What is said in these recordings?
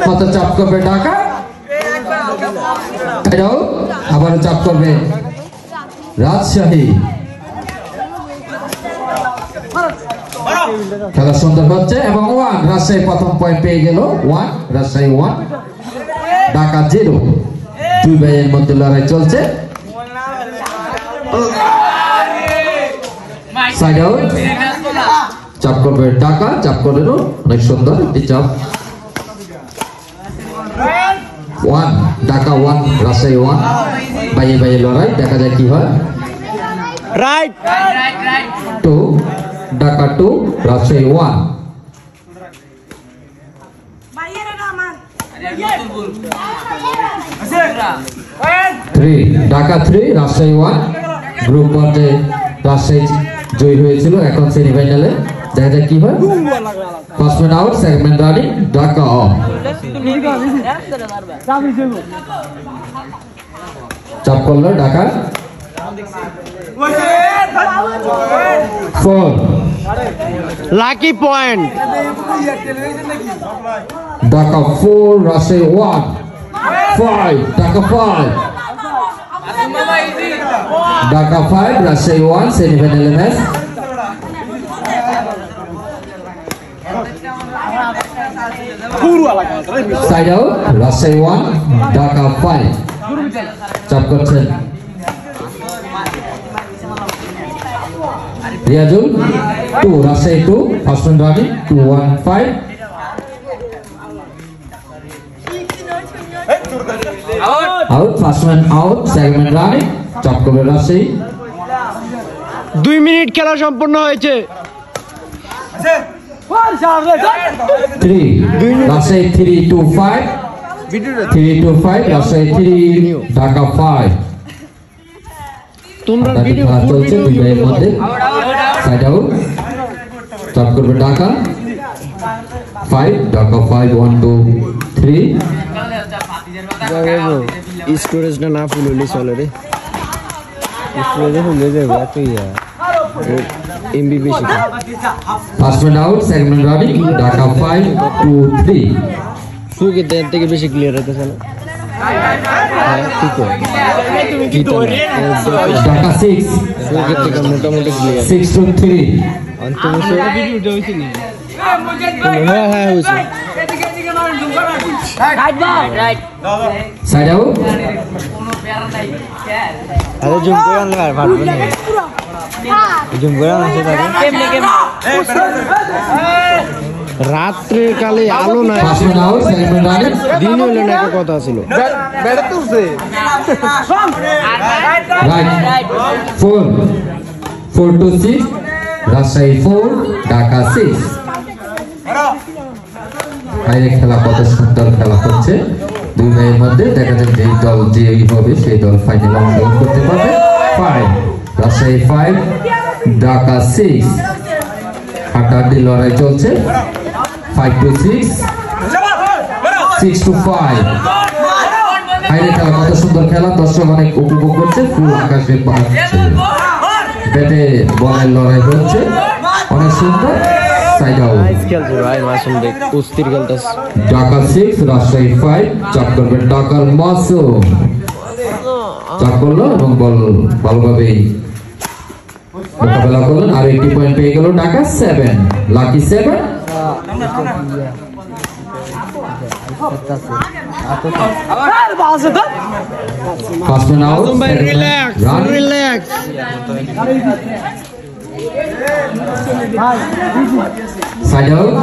কত চাপ করবে ঢাকা এটাও আবার চাপ করবে রাজশাহী খেলা সুন্দর হচ্ছে এবং 1 রাজশাহী প্রথম পয়েন্ট পেয়ে গেল 1 রাজশাহী 1 ঢাকা 0 দুই ভাইয়ের মধ্যে লড়াই চলছে সাইড আউট চাপ করবে ঢাকা চাপ করলেন অনেক সুন্দর একটি চাপ 1 ঢাকা 1 রাজশাহী 1 ভাইয়ে ভাইয়ে লড়াই দেখা যায় কি হয় রাইট 2 ঢাকা 2 রাজশাহী 1 3 ঢাকা 3 রাজশাহী 1 গ্রুপ পর্যায়ে রাজশাহী জয়ী হয়েছিল এখন সেমিফাইনালে দেখা যাক কি হয় first man out second man running Dhaka of চাপ করলো Dhaka 4 lucky point Dhaka 4 Rajshahi 1 5 Dhaka 5 Dhaka 5 Rajshahi 1 semifinal match side out Rajshahi 1 Dhaka 5 চাপ করছেন Riazul 2 Rajshahi 2 first man running 2-1-5 out first man out second man running চাপ করবে রাজশাহী 2 মিনিট খেলা সম্পূর্ণ হয়েছে 3 রাজশাহী 3-2-5 3-2-5 রাজশাহী 3 ঢাকা 5 তোমরা ভিডিও চলছে দুই ভাইয়ের মধ্যে সাইড আউট চাপ করবে ঢাকা 5 ঢাকা 5 1-2-3 স্টোরেজটা না ফুল হলে চলে রে স্টোরেজে ফুলে যাবে এত ইয়া এমবি বেশি first man out second man running Dhaka 5-2-3 ফুকে দেন থেকে বেশি ক্লিয়ার হইতেছে না ঠিক আছে ঢাকা 6 ফুকে থেকে মোটামুটি ক্লিয়ার 6-3 অন্তত ভিডিওটা হইছে নি হ্যাঁ হ্যাঁ হইছে সাইড আউট আরে জুম করে আনলে আর পারবে না জুম করে আনছে রাত্রে কালে আলো নাই first man out second man running দিন হইলে না একটা কথা ছিল বেড়ে তুলছে রাইট 4-6 রাজশাহী 4 ঢাকা 6 বাইরে খেলা কত সুন্দর খেলা হচ্ছে দুই ভাইয়ের মধ্যে দেখা যাক যে দল যে হবে সেই দল ফাইনালে অংশগ্রহণ করতে পারবে 5 রাজশাহী 5 ঢাকা 6 হাড্ডাহাড্ডি লড়াই চলছে 5-6 6-5 বাইরে খেলা কত সুন্দর খেলা দর্শক অনেক উপভোগ করছে ফুল আকাশে পাচ্ছে ব্যাটে বলের লড়াই হচ্ছে অনেক সুন্দর সাইড আউট খেলছে ভাই মাসুম দেখ কুস্তির খেলতাস ঢাকা 6 রাজশাহী 5 চাপ করবেন ঢাকার মাসুম চাপ করলো এবং বল ভালোভাবেই মোকাবেলা করলেন আর একটি পয়েন্ট পেয়ে গেল Dhaka 7 lucky 7 first man out relax side out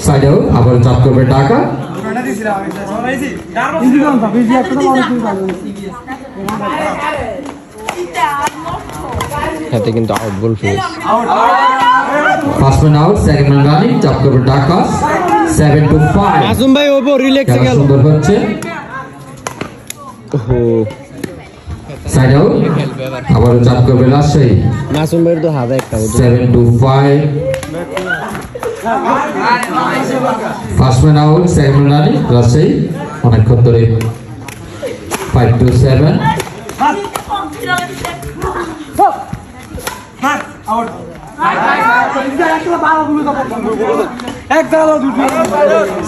side out আবার চাপ করবে ঢাকা হাতে কিন্তু out ball face first man out second man running চাপ করবে ঢাকা 7-5 মাসুম ভাই ওপর রিল্যাক্স খেলা গেল সুন্দর হচ্ছে ওহো সাইড আউট আবার চাপ করবে রাজশাহী মাসুম ভাইয়ের তো হাতে একটা 7-5 first man out, second man running, Rajshahi অনেকক্ষণ ধরে 5-7।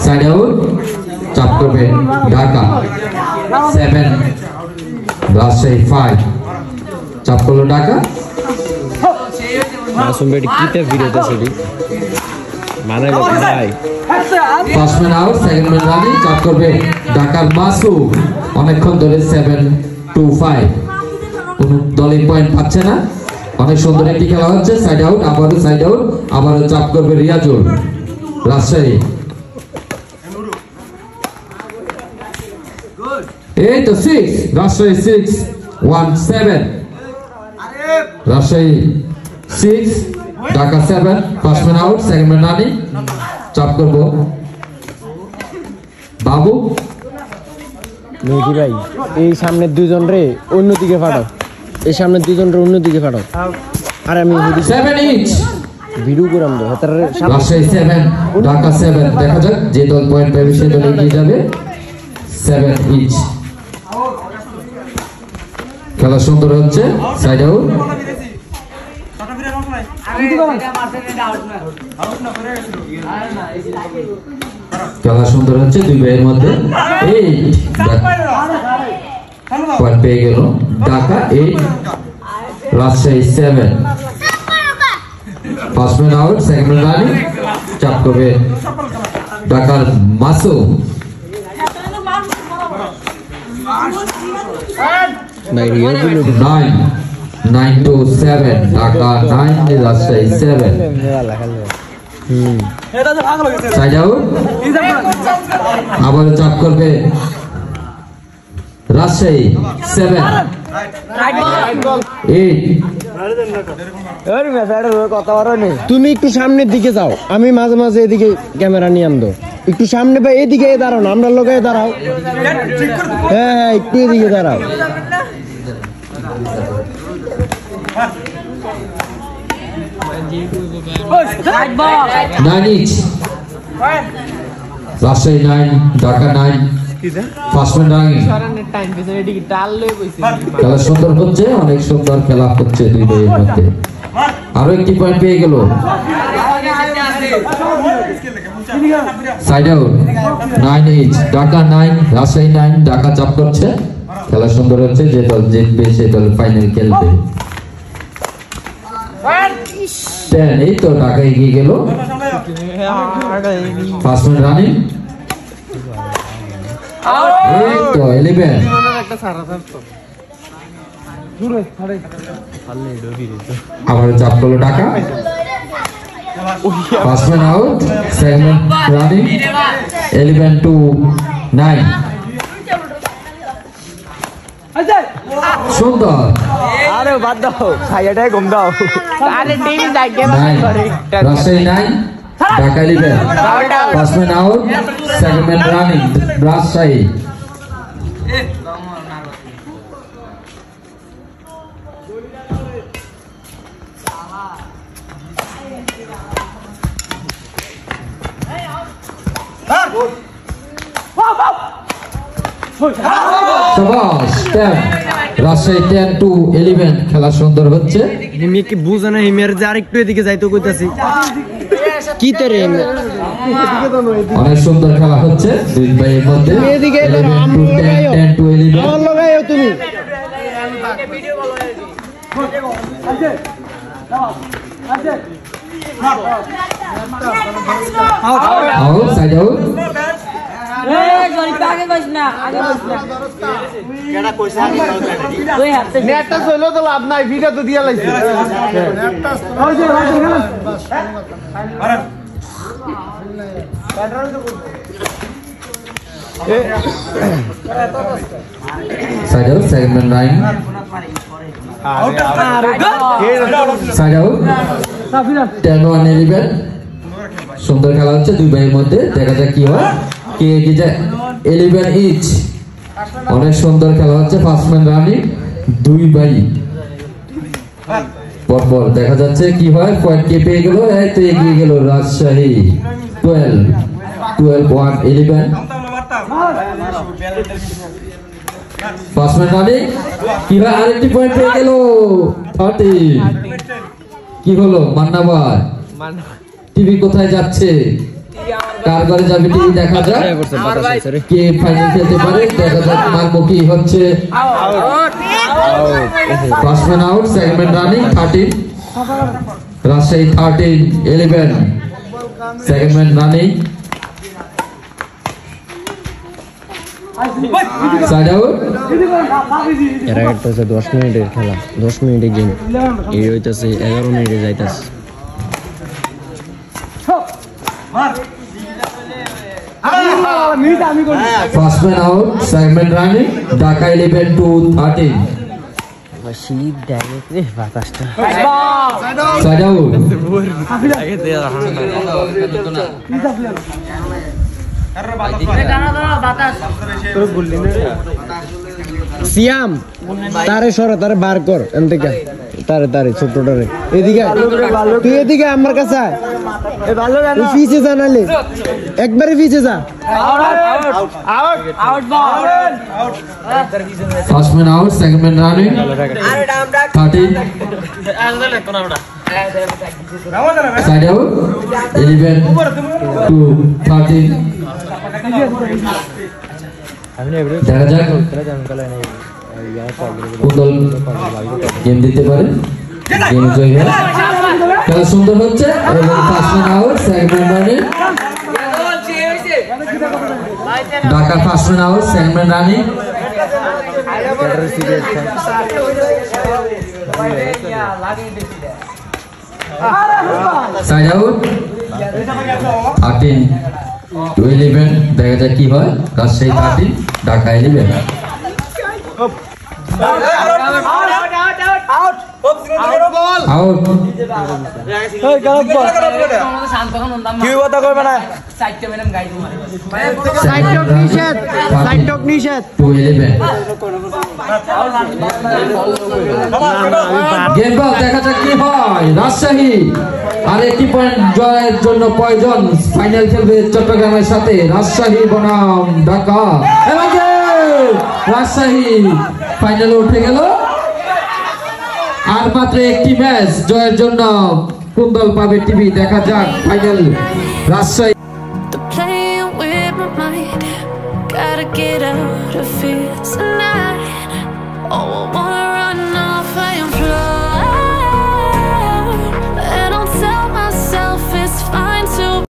সাইড আউট, চাপ করবে ঢাকা 7, রাজশাহী 5, চাপ করলো ঢাকা। মাসুম বেটি কিতে ভিডিওতে সেটি মানে ভাই first man out, second man running, চাপ করবে ঢাকার মাসুম অনেকক্ষণ ধরে 7-5। কোন দলে পয়েন্ট পাচ্ছে না। অনেক সুন্দর একটি খেলা হচ্ছে। সাইড আউট, আবারও সাইড আউট, আবারও চাপ করবে রিয়াজুল রাজশাহী। এই তো 6, Rajshahi 6-1-7, Rajshahi 6, Dhaka 7। First man out, second man running, চাপ করবো বাবু। মেহেদি ভাই এই সামনের দুজন রে অন্যদিকে ফাটাও, এই সামনের দুজন রে অন্যদিকে ফাটাও। আর আমি 7 ইঞ্চ, ভিডিও করাম দো হাতার রাজশাহী 7, ঢাকা 7। দেখা যাক যে দল পয়েন্ট পাবে সে দল এগিয়ে যাবে। 7 ইঞ্চ, খেলা সুন্দর হচ্ছে। সাইড আউট, খেলা সুন্দর হচ্ছে দুই ভাইয়ের মধ্যে। এই পয়েন্ট পেয়ে গেল Dhaka 8, Rajshahi 7। First man out, second man running, চাপ করবে ঢাকার মাসুম। 9-7, ঢাকা 9, রাজশাহী 7। সাইড আউট, আবার চাপ করবে রাজশাহী 7, 8। তুমি একটু সামনের দিকে যাও, আমি মাঝে মাঝে এদিকে ক্যামেরা নিয়ে আনবো। একটু সামনে বা এদিকে দাঁড়াও না, আমরা লোকে দাঁড়াও। হ্যাঁ হ্যাঁ একটু এদিকে দাঁড়াও। 9 inch, Rajshahi 9, Dhaka 9। First man running, খেলা সুন্দর হচ্ছে, অনেক সুন্দর খেলা হচ্ছে দুই দলের মধ্যে। আরো একটি পয়েন্ট পেয়ে গেল। Side out, 9 inch, Dhaka 9, Rajshahi 9, Dhaka চাপ করছে। খেলা সুন্দর হচ্ছে, যে দল জিতবে সে দল ফাইনাল খেলবে। 10, এই তো ঢাকা এগিয়ে গেল। ফার্স্ট ম্যান রানিং, এই তো 11। আবার চাপ করলো Dhaka. First man out, second man running, 11-9। সুন্দর, আরে বাদ দাও, ছায়াটাই কম দাও। আরে টিম জায়গা করে Rajshahi 9, Dhaka 11। First man out, second man running, Rajshahi. Rajshahi 10-11, খেলা সুন্দর হচ্ছে। হিমি কি বুঝে না, হিমের যে আরেকটু এদিকে যাইতো কইতাছি কি তোরে। অনেক সুন্দর খেলা হচ্ছে দুই ভাইয়ের মধ্যে। এদিকে 10-11, আমার লাগাইও তুমি। Out, side out. নেটটা চলো তো লাভ নাই, ভিডিও তো দিয়া লাইছে। Side out, second man running, side out. 10-11, সুন্দর খেলা হচ্ছে দুই ভাইয়ের মধ্যে। দেখা যাক কি হয়, কে এগিয়ে যায়। 11 ইঞ্চ, অনেক সুন্দর খেলা হচ্ছে। ফার্স্ট ম্যান রানিং, দুই ভাই পরপর দেখা যাচ্ছে কি হয়, পয়েন্ট কে পেয়ে গেল, এই তো এগিয়ে গেল রাজশাহী 12-11 ফার্স্ট ম্যান রানিং কি হয়, আরেকটি পয়েন্ট পেয়ে গেল 30 কি হলো মান্না ভাই, টিভি কোথায় যাচ্ছে, কার ঘরে যাবে টিভি দেখা যাক, কে ফাইনাল খেলতে পারে দেখা যাক, মারমুখী হচ্ছে first man out, second man running 13 Rajshahi 13-11 second man running side out. এরা হচ্ছে 10 মিনিটের খেলা, 10 মিনিটের গেম, এই হইতাছে 11 মিনিটে যাইতাছে। First man out, second man running, Dhaka 11-13 শীত ডাইরেক্ট রে বাতাসটা সাইড আউট। সিয়াম তারে সরা, তারে বার কর এন থেকে, তারে তারে ছোটটারে এদিকে, তুই এদিকে আমার কাছে আয়, তুই পিছে যা, নালে একবারে পিছে যা। First man out, second man running 13 side out 11-13 দেখা যাক কোন দল গেম দিতে পারে, গেম জয় হয়, খেলা সুন্দর হচ্ছে এবং first man out, second man running Dhaka first man out, second man running side out 13-11 দেখা যাক কি হয়, রাজশাহী 13 ঢাকা 11 আউট। গেম বল দেখা যাক কি হয়, রাজশাহী আরেকটি পয়েন্ট জয়ের জন্য প্রয়োজন, ফাইনাল খেলবে চট্টগ্রামের সাথে, রাজশাহী বনাম ঢাকা, রাজশাহী ফাইনালে উঠে গেল। আর মাত্র একটি ম্যাচ জয়ের জন্য কোন দল পাবে টিভি দেখা যাক, final Rajshahi. Gotta get out of here tonight. Oh, I want